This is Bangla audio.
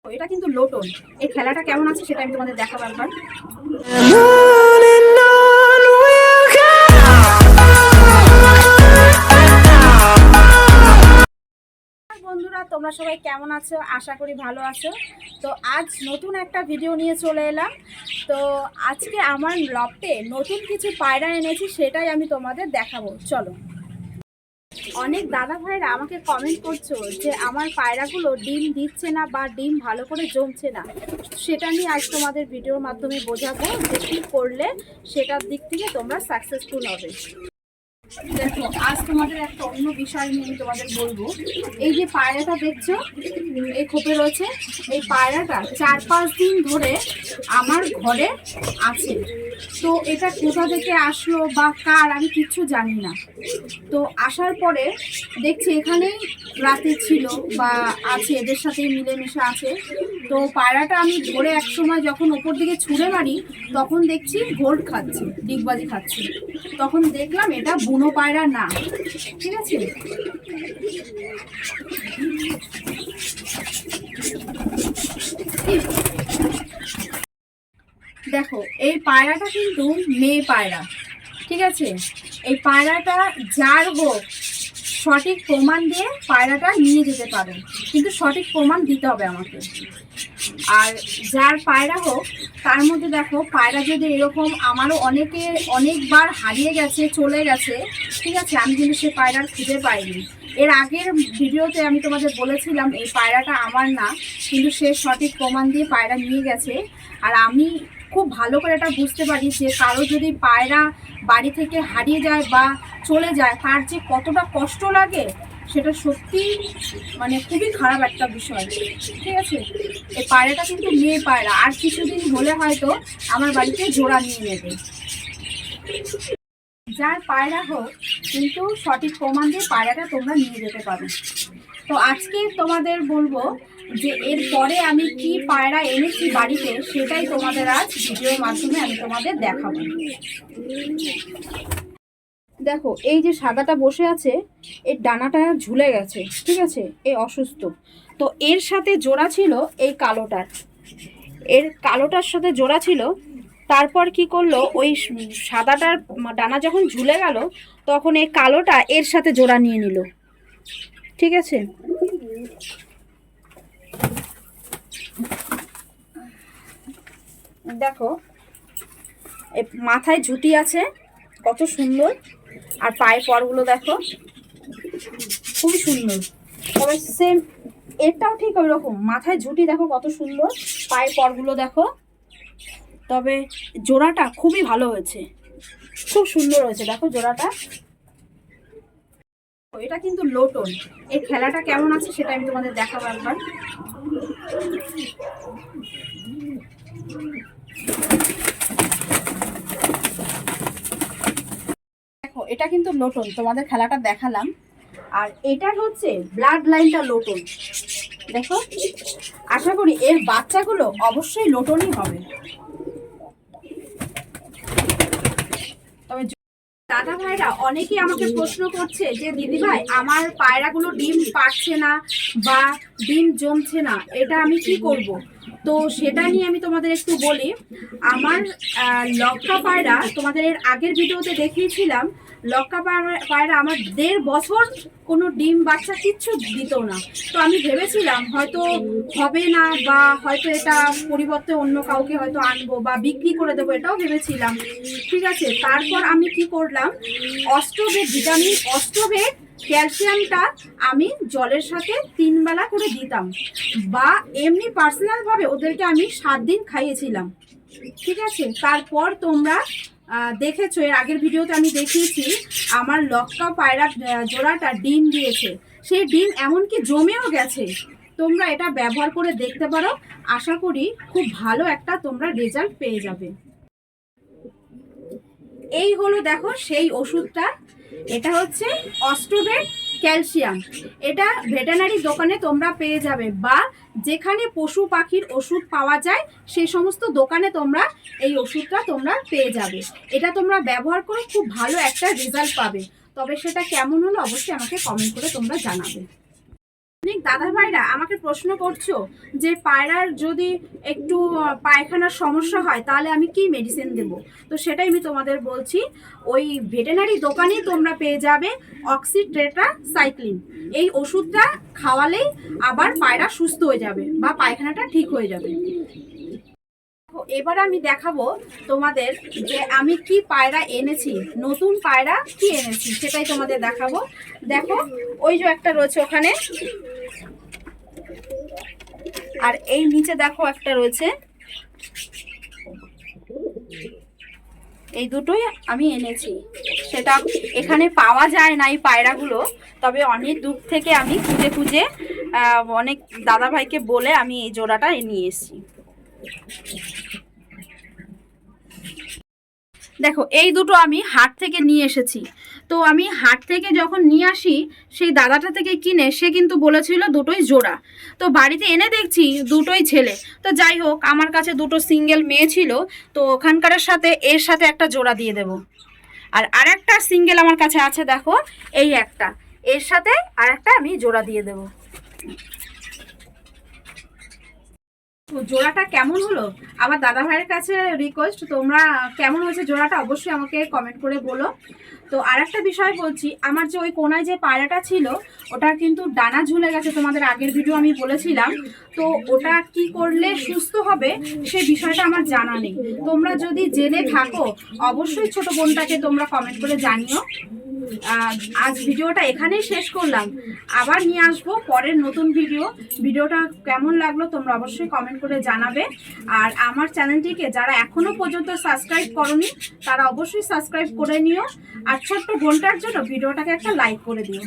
এটা কিন্তু লোটন। এই খেলাটা কেমন আছে সেটা আমি তোমাদের দেখাবো একবার। বন্ধুরা, তোমরা সবাই কেমন আছো? আশা করি ভালো আছো। তো আজ নতুন একটা ভিডিও নিয়ে চলে এলাম। তো আজকে আমার লফটে নতুন কিছু পায়রা এনেছি, সেটাই আমি তোমাদের দেখাবো। চলো। অনেক দাদা ভাইরা আমাকে কমেন্ট করছো যে আমার পায়রাগুলো ডিম দিচ্ছে না বা ডিম ভালো করে জমছে না। সেটা নিয়ে আজ তোমাদের ভিডিওর মাধ্যমে বোঝাবো যে কী করলে সেটার দিক থেকে তোমরা সাকসেসফুল হবে। দেখো, আজ তোমাদের একটা অন্য বিষয় নিয়ে আমি তোমাদের বলবো। এই যে পায়রাটা দেখছো এই খোপে রয়েছে, এই পায়রাটা 4-5 দিন ধরে আমার ঘরে আছে। তো এটা কোথা থেকে আসলো বা কার আমি কিচ্ছু জানি না। তো আসার পরে দেখছি এখানেই রাতে ছিল বা আছে, এদের সাথেই মিলেমিশে আছে। তো পায়রাটা আমি ধরে এক সময় যখন ওপর দিকে ছুঁড়ে মারি তখন দেখছি গোল্ড খাচ্ছে, ডিগবাজি খাচ্ছে। তখন দেখলাম এটা বুনো পায়রা না। ঠিক আছে, দেখো এই পায়রাটা কিন্তু মেয়ে পায়রা। ঠিক আছে, এই পায়রাটা যার হোক সঠিক প্রমাণ দিয়ে পায়রাটা নিয়ে যেতে পারে, কিন্তু সঠিক প্রমাণ দিতে হবে আমাকে। আর যার পায়রা হোক তার মধ্যে দেখো, পায়রা যদি এরকম আমারও অনেকবার হারিয়ে গেছে, চলে গেছে। ঠিক আছে, আমি কিন্তু সে পায়রার খুঁজে পাইনি। এর আগের ভিডিওতে আমি তোমাদের বলেছিলাম এই পায়রাটা আমার না, কিন্তু সে সঠিক প্রমাণ দিয়ে পায়রা নিয়ে গেছে। আর আমি খুব ভালো করে এটা বুঝতে পারি যে কারো যদি পায়রা বাড়ি থেকে হারিয়ে যায় বা চলে যায় তার যে কতটা কষ্ট লাগে, সেটা সত্যি মানে খুবই খারাপ একটা বিষয়। ঠিক আছে, এই পায়রাটা কিন্তু মেয়ে পায়রা, আর কিছুদিন হলে হয়তো আমার বাড়িতে জোড়া নিয়ে নেবে। যার পায়রা হোক কিন্তু সঠিক প্রমাণ দিয়ে পায়রাটা তোমরা নিয়ে যেতে পারো। তো আজকে তোমাদের বলবো যে এরপরে আমি কি পায়রা এনেছি বাড়িতে, সেটাই তোমাদের আজ ভিডিওর মাধ্যমে আমি তোমাদের দেখাবো। দেখো, এই যে সাদাটা বসে আছে এর ডানাটা ঝুলে গেছে। ঠিক আছে, এই অসুস্থ। তো এর সাথে জোড়া ছিল এই কালোটার, এর কালোটার সাথে জোড়া ছিল। তারপর কি করলো, ওই সাদাটার ডানা যখন ঝুলে গেল তখন এই কালোটা এর সাথে জোড়া নিয়ে নিল। ঠিক আছে, দেখো এই মাথায় ঝুঁটি আছে কত সুন্দর, আর পায়ের পরগুলো দেখো খুবই সুন্দর। তবে সেম এটাও ঠিক ওই রকম, মাথায় ঝুঁটি দেখো কত সুন্দর, পায়ের পরগুলো দেখো। তবে জোড়াটা খুবই ভালো হয়েছে, খুব সুন্দর হয়েছে। দেখো জোড়াটা, এটা কিন্তু লোটন। এই খেলাটা কেমন আছে সেটা আমি তোমাদের দেখাবো একবার। দেখো, এটা কিন্তু লোটন, তোমাদের খেলাটা দেখালাম। আর এটার হচ্ছে ব্লাড লাইনটা লোটন। দেখো, আশা করি এর বাচ্চাগুলো অবশ্যই লোটনই হবে। তবে দাদা ভাইরা অনেকেই আমাকে প্রশ্ন করছে যে দিদি ভাই আমার পায়রাগুলো ডিম পাচ্ছে না বা ডিম জমছে না, এটা আমি কি করব? তো সেটা নিয়ে আমি তোমাদের একটু বলি। আমার লক্কা পায়রা তোমাদের এর আগের ভিডিওতে দেখিয়েছিলাম। লক্কা পায়রা আমার 1.5 বছর কোনো ডিম বাচ্চা কিচ্ছু দিত না। তো আমি ভেবেছিলাম হয়তো হবে না, বা হয়তো এটা পরিবর্তে অন্য কাউকে হয়তো আনবো বা বিক্রি করে দেবো, এটাও ভেবেছিলাম। ঠিক আছে, তারপর আমি কি করলাম, অস্ট্রোভেট ভিটামিন, অস্ট্রোভেট ক্যালসিয়ামটা আমি জলের সাথে 3 বেলা করে দিতাম, বা এমনি পার্সোনালভাবে ওদেরকে আমি 7 দিন খাইয়েছিলাম। ঠিক আছে, তারপর তোমরা দেখেছো এর আগের ভিডিওতে আমি দেখিয়েছি আমার লক্কা পায়রা জোড়াটা ডিম দিয়েছে। সেই ডিম এমনকি জমেও গেছে। তোমরা এটা ব্যবহার করে দেখতে পারো, আশা করি খুব ভালো একটা তোমরা রেজাল্ট পেয়ে যাবে। এই হলো দেখো সেই ওষুধটা, এটা হচ্ছে অস্ট্রোভেট ক্যালসিয়াম। এটা ভেটেরিনারি দোকানে তোমরা পেয়ে যাবে, বা যেখানে পশু পাখির ওষুধ পাওয়া যায় সেই সমস্ত দোকানে তোমরা এই ওষুধটা তোমরা পেয়ে যাবে। এটা তোমরা ব্যবহার করে খুব ভালো একটা রেজাল্ট পাবে। তবে সেটা কেমন হলো অবশ্যই আমাকে কমেন্ট করে তোমরা জানাবে। অনেক দাদা ভাইরা আমাকে প্রশ্ন করছো যে পায়রার যদি একটু পায়খানার সমস্যা হয় তাহলে আমি কি মেডিসিন দেব। তো সেটাই আমি তোমাদের বলছি, ওই ভেটেরিনারি দোকানেই তোমরা পেয়ে যাবে অক্সিটেট্রাসাইক্লিন। এই ওষুধটা খাওয়ালেই আবার পায়রা সুস্থ হয়ে যাবে বা পায়খানাটা ঠিক হয়ে যাবে। এবার আমি দেখাবো তোমাদের যে আমি কি পায়রা এনেছি, নতুন পায়রা কি এনেছি সেটাই তোমাদের দেখাবো। দেখো ওই যে একটা রয়েছে ওখানে, আর এই নিচে দেখো একটা রয়েছে। এই দুটোই আমি এনেছি, সেটা এখানে পাওয়া যায় না এই পায়রাগুলো, তবে অনেক দূর থেকে আমি খুঁজে খুঁজে অনেক দাদা ভাইকে বলে আমি এই জোড়াটা নিয়ে এসেছি। দেখো এই দুটো আমি হাট থেকে নিয়ে এসেছি। তো আমি হাট থেকে যখন নিয়ে আসি সেই দাদাটা থেকে কিনে, সে কিন্তু বলেছিল দুটোই জোড়া। তো বাড়িতে এনে দেখছি দুটোই ছেলে। তো যাই হোক, আমার কাছে দুটো সিঙ্গেল মেয়ে ছিল, তো ওখানকারের সাথে এর সাথে একটা জোড়া দিয়ে দেব। আর একটা সিঙ্গেল আমার কাছে আছে, দেখো এই একটা, এর সাথে আর একটা আমি জোড়া দিয়ে দেব। তো জোড়াটা কেমন হলো আমার দাদা ভাইয়ের কাছে রিকোয়েস্ট, তোমরা কেমন হয়েছে জোড়াটা অবশ্যই আমাকে কমেন্ট করে বলো। তো আর একটা বিষয় বলছি, আমার যে ওই কোনায় যে পায়রাটা ছিল ওটা কিন্তু ডানা ঝুলে গেছে, তোমাদের আগের ভিডিও আমি বলেছিলাম। তো ওটা কি করলে সুস্থ হবে সেই বিষয়টা আমার জানা নেই। তোমরা যদি জেনে থাকো অবশ্যই ছোট বোনটাকে তোমরা কমেন্ট করে জানিও। আজ ভিডিওটা এখানেই শেষ করলাম, আবার নিয়ে আসবো পরের নতুন ভিডিওটা কেমন লাগলো তোমরা অবশ্যই কমেন্ট করে জানাবে। আর আমার চ্যানেলটিকে যারা এখনো পর্যন্ত সাবস্ক্রাইব করনি তারা অবশ্যই সাবস্ক্রাইব করে নিও, আর ছোট্ট বোনটার জন্য ভিডিওটাকে একটা লাইক করে দিও।